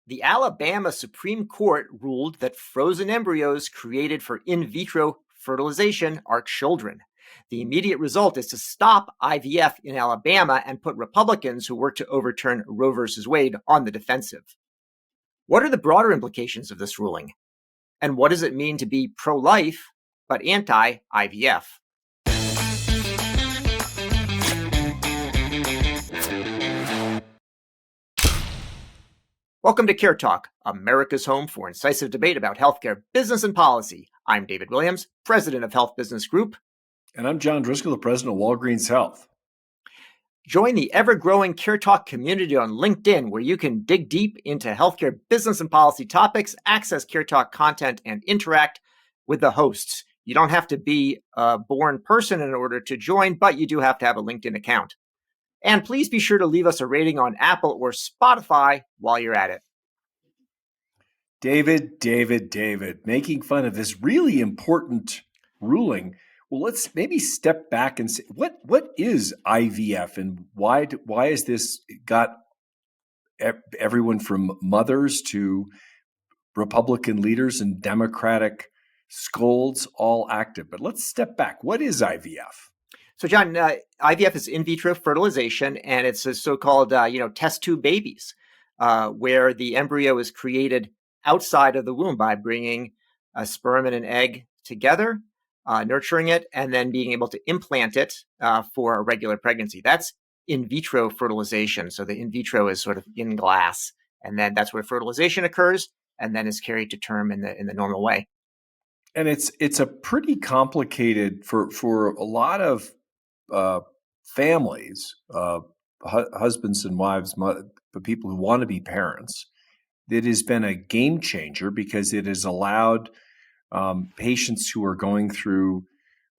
The Alabama Supreme Court ruled that frozen embryos created for in vitro fertilization are children. The immediate result is to stop IVF in Alabama and put Republicans who work to overturn Roe v. Wade on the defensive. What are the broader implications of this ruling? And what does it mean to be pro-life but anti-IVF? Welcome to CareTalk, America's home for incisive debate about healthcare, business, and policy. I'm David Williams, president of Health Business Group. And I'm John Driscoll, the president of Walgreens Health. Join the ever-growing CareTalk community on LinkedIn, where you can dig deep into healthcare, business, and policy topics, access CareTalk content, and interact with the hosts. You don't have to be a born person in order to join, but you do have to have a LinkedIn account. And please be sure to leave us a rating on Apple or Spotify while you're at it. David, making fun of this really important ruling. Well, let's maybe step back and say, what is IVF and why has this got everyone from mothers to Republican leaders and Democratic scolds all active? But let's step back. What is IVF? So, John, IVF is in vitro fertilization, and it's a so-called, test tube babies, where the embryo is created outside of the womb by bringing a sperm and an egg together, nurturing it, and then being able to implant it for a regular pregnancy. That's in vitro fertilization. So the in vitro is sort of in glass, and then that's where fertilization occurs, and then is carried to term in the normal way. And it's a pretty complicated for a lot of families, husbands and wives, the people who want to be parents. It has been a game changer because it has allowed patients who are going through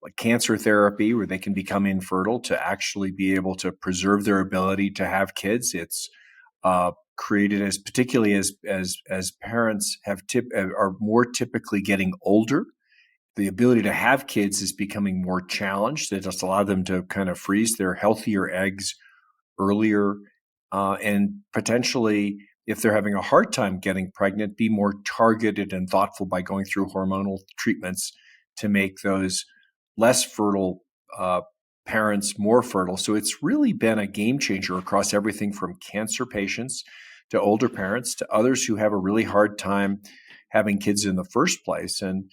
like cancer therapy, where they can become infertile, to actually be able to preserve their ability to have kids. It's created as, particularly as parents are more typically getting older, the ability to have kids is becoming more challenged. It just allows them to kind of freeze their healthier eggs earlier, and potentially, if they're having a hard time getting pregnant, be more targeted and thoughtful by going through hormonal treatments to make those less fertile parents more fertile. So it's really been a game changer across everything from cancer patients to older parents to others who have a really hard time having kids in the first place. And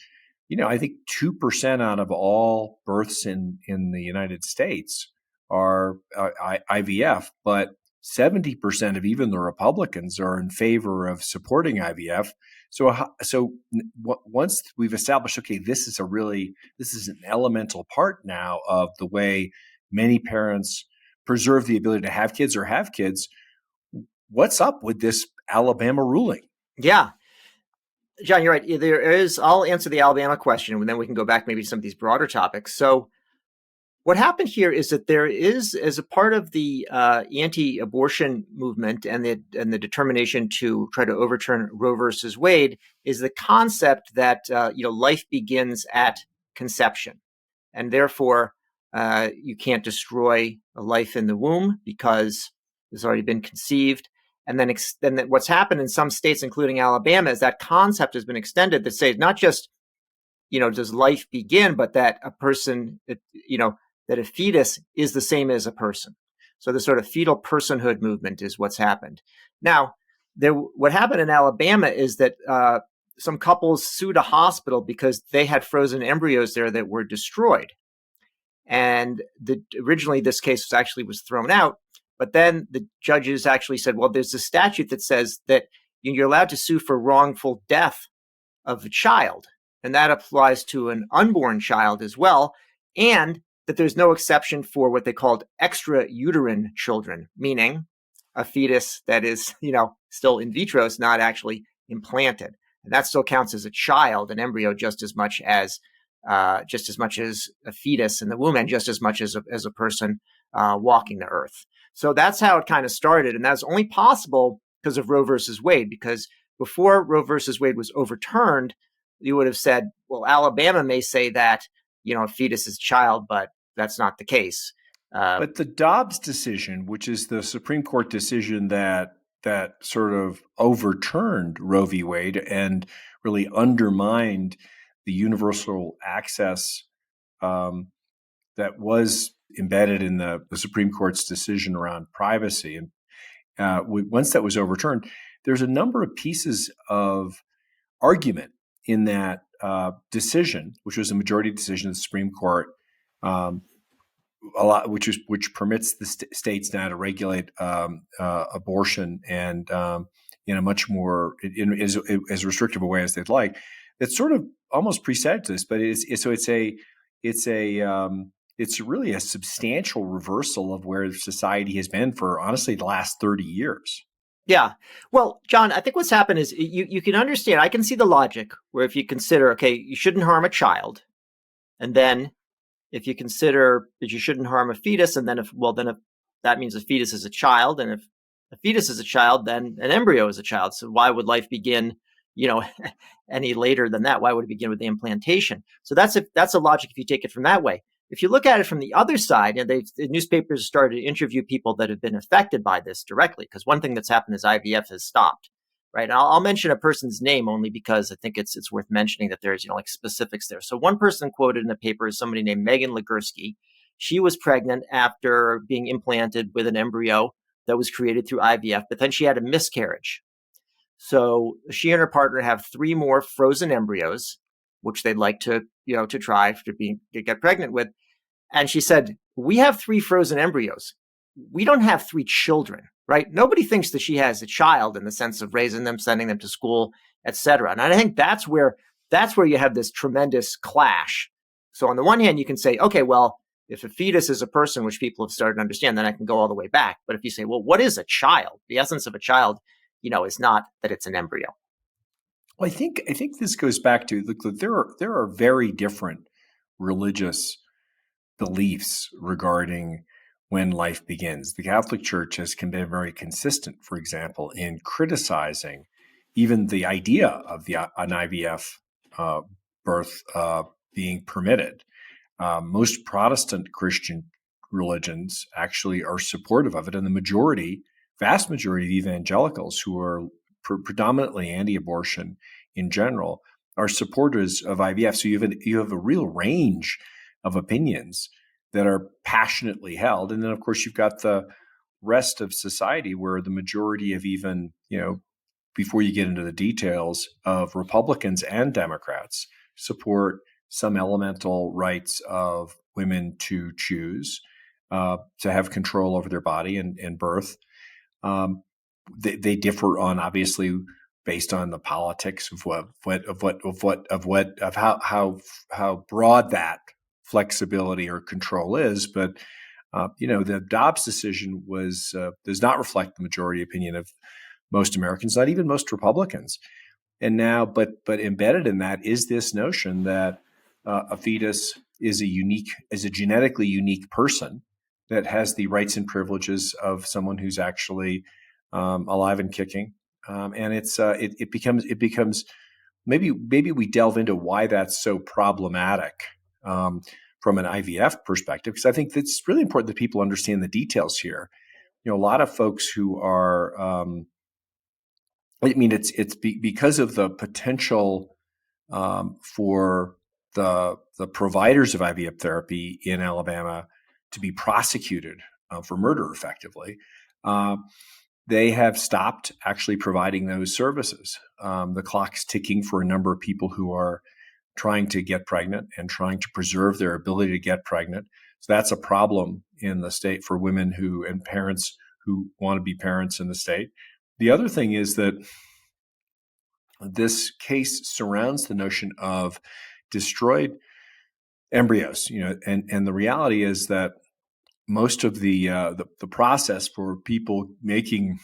I think 2% out of all births in the United States are IVF, but 70% of even the Republicans are in favor of supporting IVF. So once we've established, okay, this is an elemental part now of the way many parents preserve the ability to have kids or have kids. What's up with this Alabama ruling? Yeah. John, you're right. I'll answer the Alabama question, and then we can go back maybe to some of these broader topics. So what happened here is that there is, as a part of the anti-abortion movement and the determination to try to overturn Roe versus Wade, is the concept that life begins at conception, and therefore you can't destroy a life in the womb because it's already been conceived. And then what's happened in some states, including Alabama, is that concept has been extended to say not just, does life begin, but that a person, that a fetus is the same as a person. So the sort of fetal personhood movement is what's happened. Now, what happened in Alabama is that some couples sued a hospital because they had frozen embryos there that were destroyed. And originally this case was thrown out. But then the judges actually said, well, there's a statute that says that you're allowed to sue for wrongful death of a child. And that applies to an unborn child as well. And that there's no exception for what they called extrauterine children, meaning a fetus that is, still in vitro, is not actually implanted. And that still counts as a child, an embryo, just as much as a fetus in the womb, and just as much as a person walking the earth. So that's how it kind of started. And that's only possible because of Roe versus Wade, because before Roe versus Wade was overturned, you would have said, well, Alabama may say that, a fetus is a child, but that's not the case. But the Dobbs decision, which is the Supreme Court decision that that sort of overturned Roe v. Wade and really undermined the universal access that was embedded in the Supreme Court's decision around privacy. And once that was overturned, there's a number of pieces of argument in that decision, which was a majority decision of the Supreme Court, which permits the states now to regulate abortion and in a much more as restrictive a way as they'd like. That sort of almost presaged this, but it's really a substantial reversal of where society has been for honestly the last 30 years. Yeah. Well, John, I think what's happened is you can understand, I can see the logic where if you consider, okay, you shouldn't harm a child. And then if you consider that you shouldn't harm a fetus, and then if that means a fetus is a child, and if a fetus is a child, then an embryo is a child. So why would life begin, any later than that? Why would it begin with the implantation? So that's a logic if you take it from that way. If you look at it from the other side, the newspapers started to interview people that have been affected by this directly, because one thing that's happened is IVF has stopped, right? And I'll mention a person's name only because I think it's worth mentioning that there's like specifics there. So one person quoted in the paper is somebody named Megan Legursky. She was pregnant after being implanted with an embryo that was created through IVF, but then she had a miscarriage. So she and her partner have 3 more frozen embryos, which they'd like to try to get pregnant with. And she said, we have 3 frozen embryos. We don't have 3 children, right? Nobody thinks that she has a child in the sense of raising them, sending them to school, etc. And I think that's where you have this tremendous clash. So on the one hand, you can say, okay, well, if a fetus is a person, which people have started to understand, then I can go all the way back. But if you say, well, what is a child? The essence of a child, is not that it's an embryo. Well, I think this goes back to there are very different religious beliefs regarding when life begins. The Catholic Church has been very consistent, for example, in criticizing even the idea of an IVF birth being permitted. Most Protestant Christian religions actually are supportive of it, and the vast majority of evangelicals who are predominantly anti-abortion in general are supporters of IVF. So you have a real range of opinions that are passionately held. And then, of course, you've got the rest of society where the majority of even, before you get into the details, of Republicans and Democrats support some elemental rights of women to choose, to have control over their body and birth. They differ on, obviously, based on the politics of how broad that flexibility or control is. But the Dobbs decision does not reflect the majority opinion of most Americans, not even most Republicans. And now, but embedded in that is this notion that a fetus is a genetically unique person that has the rights and privileges of someone who's actually alive and kicking. And it becomes maybe we delve into why that's so problematic from an IVF perspective, because I think it's really important that people understand the details here. A lot of folks who are, it's because of the potential for the providers of IVF therapy in Alabama to be prosecuted for murder, effectively. They have stopped actually providing those services. The clock's ticking for a number of people who are trying to get pregnant and trying to preserve their ability to get pregnant. So that's a problem in the state for women and parents who want to be parents in the state. The other thing is that this case surrounds the notion of destroyed embryos, and the reality is that most of the process for people making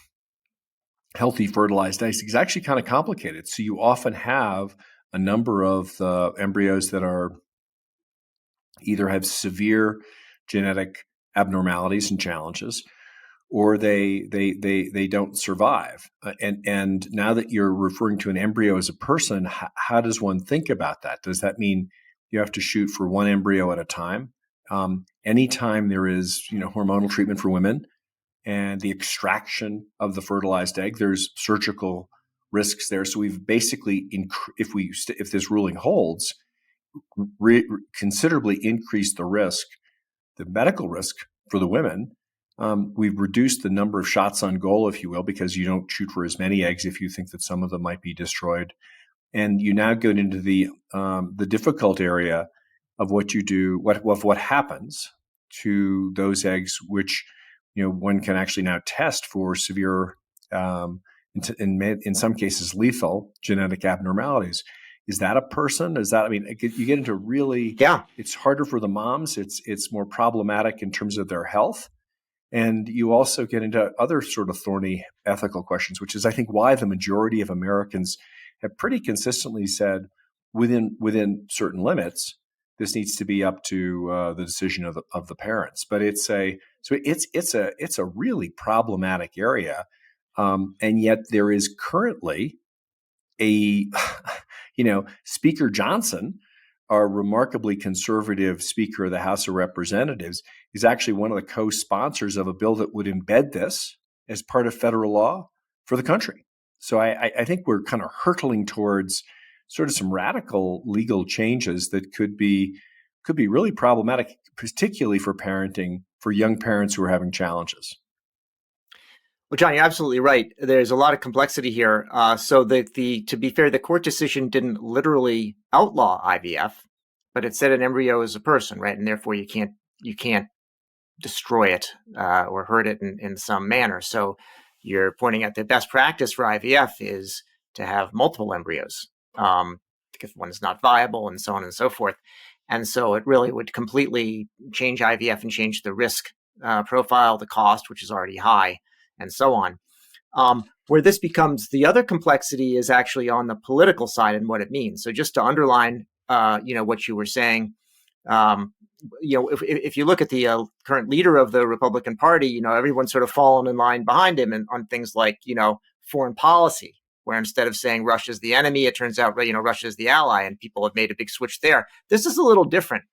healthy fertilized eggs is actually kind of complicated. So you often have a number of the embryos that are either have severe genetic abnormalities and challenges, or they don't survive. And now that you're referring to an embryo as a person, how does one think about that? Does that mean you have to shoot for one embryo at a time? Anytime there is hormonal treatment for women, and the extraction of the fertilized egg. There's surgical risks there. So we've basically, if this ruling holds, considerably increased the risk, the medical risk for the women. We've reduced the number of shots on goal, if you will, because you don't shoot for as many eggs if you think that some of them might be destroyed. And you now get into the difficult area of what you do, what happens to those eggs, which one can actually now test for severe, in some cases lethal genetic abnormalities. Is that a person? You get into really, it's harder for the moms. It's more problematic in terms of their health. And you also get into other sort of thorny ethical questions, which is, I think, why the majority of Americans have pretty consistently said within certain limits, this needs to be up to the decision of the parents. But it's a really problematic area. And yet there is currently Speaker Johnson, our remarkably conservative Speaker of the House of Representatives, is actually one of the co-sponsors of a bill that would embed this as part of federal law for the country. So I think we're kind of hurtling towards sort of some radical legal changes that could be really problematic, particularly for parenting, for young parents who are having challenges. Well, John, you're absolutely right. There's a lot of complexity here. So to be fair, the court decision didn't literally outlaw IVF, but it said an embryo is a person, right? And therefore you can't destroy it or hurt it in some manner. So you're pointing out the best practice for IVF is to have multiple embryos because one is not viable and so on and so forth. And so it really would completely change IVF and change the risk profile, the cost, which is already high, and so on. Where this becomes the other complexity is actually on the political side and what it means. So just to underline, what you were saying, if you look at the current leader of the Republican Party, everyone's sort of fallen in line behind him and on things like, foreign policy, where instead of saying Russia's the enemy, it turns out, Russia's the ally, and people have made a big switch there. This is a little different.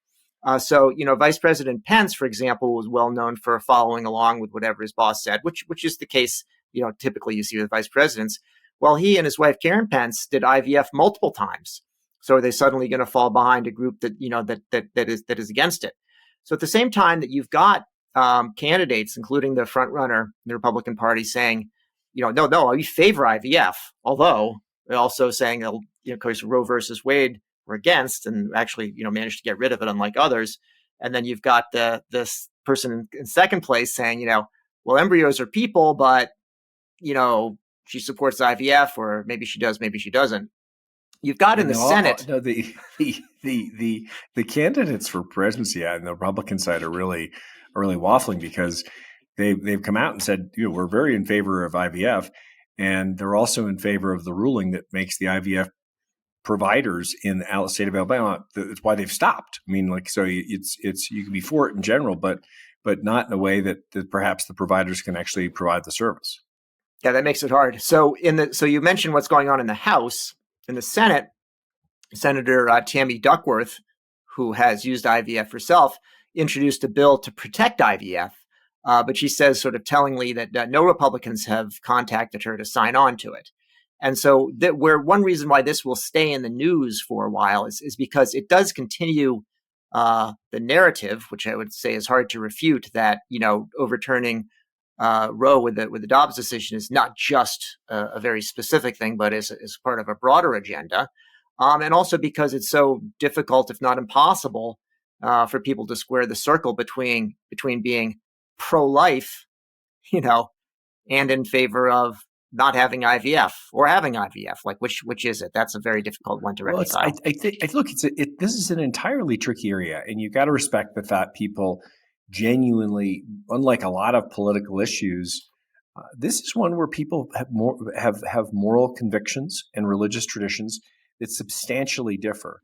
So Vice President Pence, for example, was well known for following along with whatever his boss said, which is the case, typically you see with vice presidents. Well, he and his wife, Karen Pence, did IVF multiple times. So are they suddenly going to fall behind a group that, that is against it? So at the same time that you've got candidates, including the front runner in the Republican Party, saying, no, we favor IVF, although they're also saying, of course, Roe versus Wade were against and actually, managed to get rid of it, unlike others. And then you've got this person in second place saying, well, embryos are people, but, she supports IVF, or maybe she does, maybe she doesn't. You've got in the Senate. No, the candidates for presidency on the Republican side are really waffling, because they've come out and said, we're very in favor of IVF, and they're also in favor of the ruling that makes the IVF providers in the state of Alabama. That's why they've stopped. So it's you can be for it in general, but not in a way that perhaps the providers can actually provide the service. Yeah, that makes it hard. So you mentioned what's going on in the House. In the Senate, Senator Tammy Duckworth, who has used IVF herself, introduced a bill to protect IVF, but she says sort of tellingly that no Republicans have contacted her to sign on to it. And so one reason why this will stay in the news for a while is because it does continue the narrative, which I would say is hard to refute, that, overturning Roe with the Dobbs decision is not just a very specific thing, but is part of a broader agenda. And also because it's so difficult, if not impossible, for people to square the circle between being pro-life, and in favor of not having IVF or having IVF. Like which is it? That's a very difficult one to reconcile. This is an entirely tricky area, and you got to respect the fact people genuinely, unlike a lot of political issues, this is one where people have moral convictions and religious traditions that substantially differ.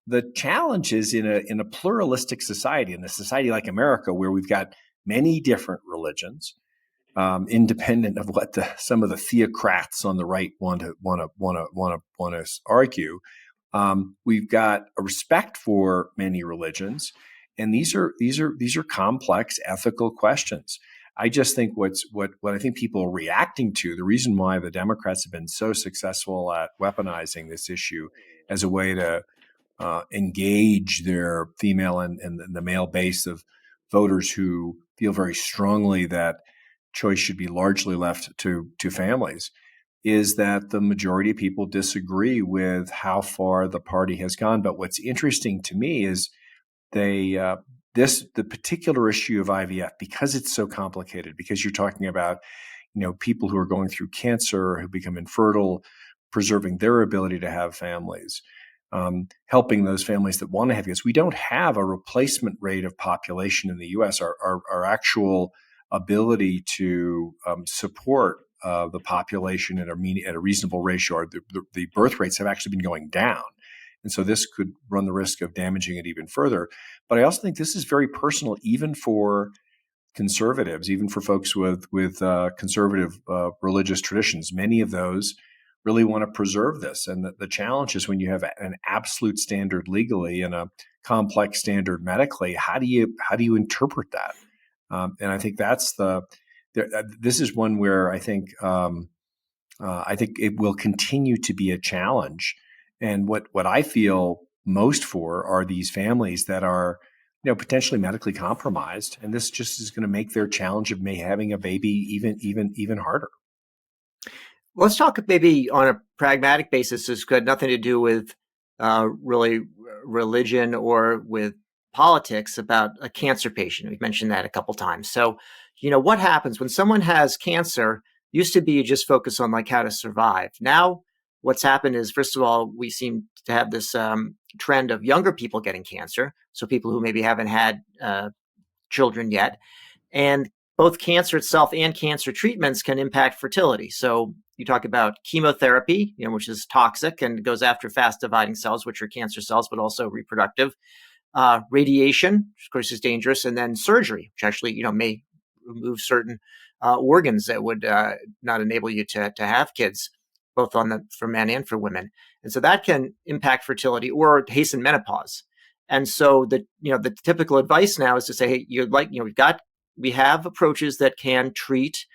The challenge is in a pluralistic society, in a society like America, where we've got many different religions, independent of what some of the theocrats on the right want to argue. We've got a respect for many religions. And these are complex ethical questions. I just think what I think people are reacting to, the reason why the Democrats have been so successful at weaponizing this issue as a way to engage their female and the male base of voters who feel very strongly that choice should be largely left to families, is that the majority of people disagree with how far the party has gone. But what's interesting to me is the particular issue of IVF, because it's so complicated, because you're talking about people who are going through cancer, who become infertile, preserving their ability to have families, helping those families that want to have kids. We don't have a replacement rate of population in the U.S. Our actual ability to support the population at a reasonable ratio, or the birth rates have actually been going down. And so this could run the risk of damaging it even further. But I also think this is very personal, even for conservatives, even for folks with conservative religious traditions. Many of those really want to preserve this. And the challenge is when you have an absolute standard legally and a complex standard medically, how do you interpret that? And I think this is one where I think it will continue to be a challenge. And what I feel most for are these families that are, potentially medically compromised, and this just is going to make their challenge of having a baby even harder. Let's talk maybe on a pragmatic basis. This got nothing to do with really religion or with politics, about a cancer patient. We've mentioned that a couple times. So, what happens when someone has cancer? Used to be you just focus on how to survive. Now, what's happened is, first of all, we seem to have this trend of younger people getting cancer. So people who maybe haven't had children yet. And both cancer itself and cancer treatments can impact fertility. So you talk about chemotherapy, which is toxic and goes after fast dividing cells, which are cancer cells, but also reproductive. Radiation, which of course is dangerous, and then surgery, which actually, may remove certain organs that would not enable you to have kids, both for men and for women. And so that can impact fertility or hasten menopause. And so the typical advice now is to say, hey, we have approaches that can treat,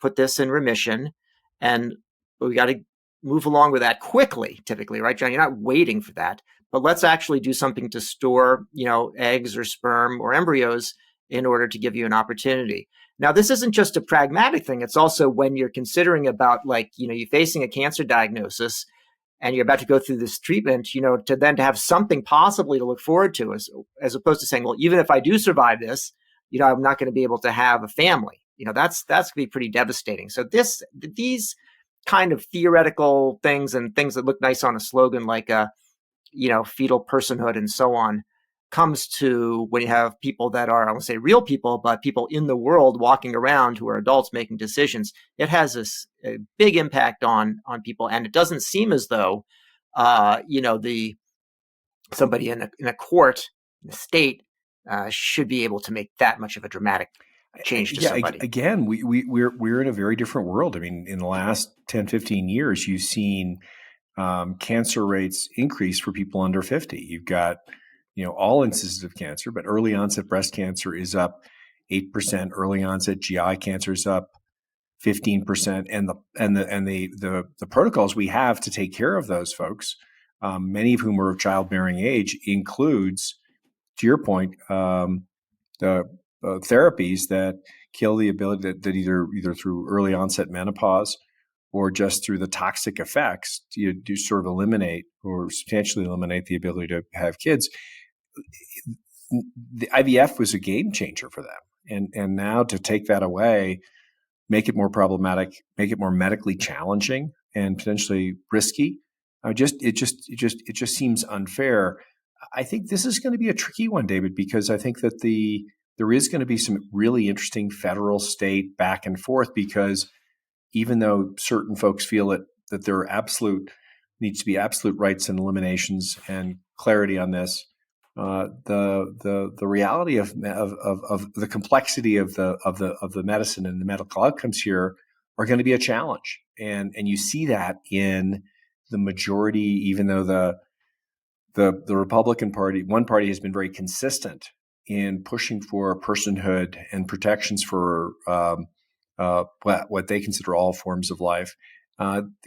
put this in remission, but we got to move along with that quickly, typically, right, John? You're not waiting for that, but let's actually do something to store, eggs or sperm or embryos in order to give you an opportunity. Now, this isn't just a pragmatic thing. It's also when you're considering about you're facing a cancer diagnosis and you're about to go through this treatment, to have something possibly to look forward to, as opposed to saying, well, even if I do survive this, I'm not going to be able to have a family. That's going to be pretty devastating. So these kind of theoretical things and things that look nice on a slogan, like fetal personhood and so on, comes to when you have people that are, I won't say real people, but people in the world walking around who are adults making decisions. It has a big impact on people, and it doesn't seem as though somebody in a court, in a state, should be able to make that much of a dramatic change to somebody. Again, we're in a very different world. I mean, in the last 10, 15 years, you've seen cancer rates increase for people under 50. You've got all instances of cancer, but early onset breast cancer is up 8%. Early onset GI cancer is up 15%. And the protocols we have to take care of those folks, many of whom are of childbearing age, includes, to your point, the therapies that kill the ability that either through early onset menopause or just through the toxic effects, you do sort of eliminate or substantially eliminate the ability to have kids. The IVF was a game changer for them. And now to take that away, make it more problematic, make it more medically challenging and potentially risky, it just seems unfair. I think this is going to be a tricky one, David, because I think that there is going to be some really interesting federal state back and forth, because even though certain folks feel that there needs to be absolute rights and eliminations and clarity on this, the reality of the complexity of the medicine and the medical outcomes here are going to be a challenge, and you see that in the majority. Even though the Republican Party, one party, has been very consistent in pushing for personhood and protections for what they consider all forms of life,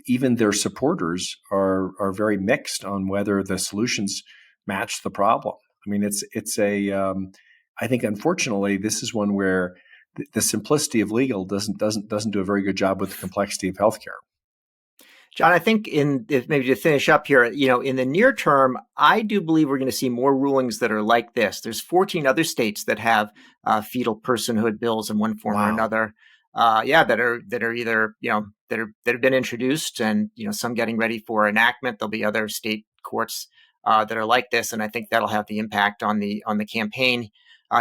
even their supporters are very mixed on whether the solutions match the problem. I mean, I think unfortunately this is one where the simplicity of legal doesn't do a very good job with the complexity of healthcare. John, I think maybe to finish up here, in the near term, I do believe we're going to see more rulings that are like this. There's 14 other states that have fetal personhood bills in one form or another. That are either that have been introduced, and some getting ready for enactment. There'll be other state courts that are like this, and I think that'll have the impact on the campaign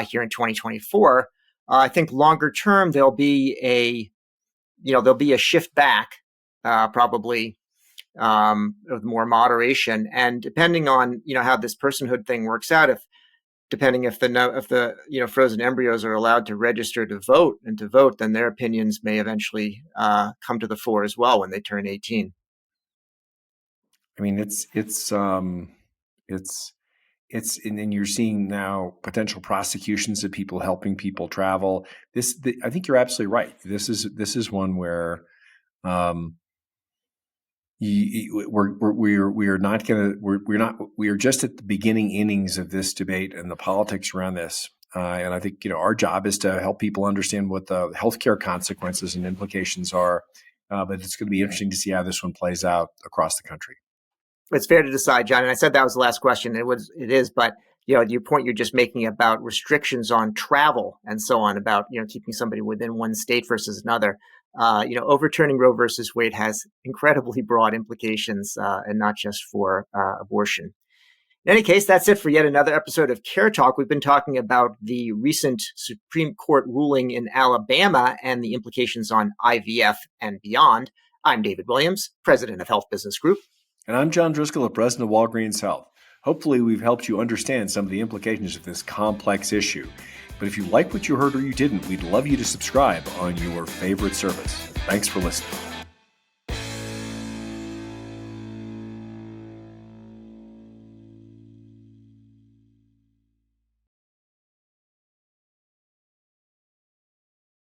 here in 2024. I think longer term there'll be a shift back. Probably with more moderation, and depending on how this personhood thing works out, if the frozen embryos are allowed to register to vote, then their opinions may eventually come to the fore as well when they turn 18. I mean, and then you're seeing now potential prosecutions of people helping people travel. I think you're absolutely right. This is one where we are just at the beginning innings of this debate and the politics around this. And I think, our job is to help people understand what the healthcare consequences and implications are. But it's going to be interesting to see how this one plays out across the country. It's fair to decide, John. And I said that was the last question. It is, but your point you're just making about restrictions on travel and so on, about keeping somebody within one state versus another. Overturning Roe versus Wade has incredibly broad implications, and not just for abortion. In any case, that's it for yet another episode of CareTalk. We've been talking about the recent Supreme Court ruling in Alabama and the implications on IVF and beyond. I'm David Williams, president of Health Business Group. And I'm John Driscoll, president of Walgreens Health. Hopefully, we've helped you understand some of the implications of this complex issue. But if you like what you heard or you didn't, we'd love you to subscribe on your favorite service. Thanks for listening.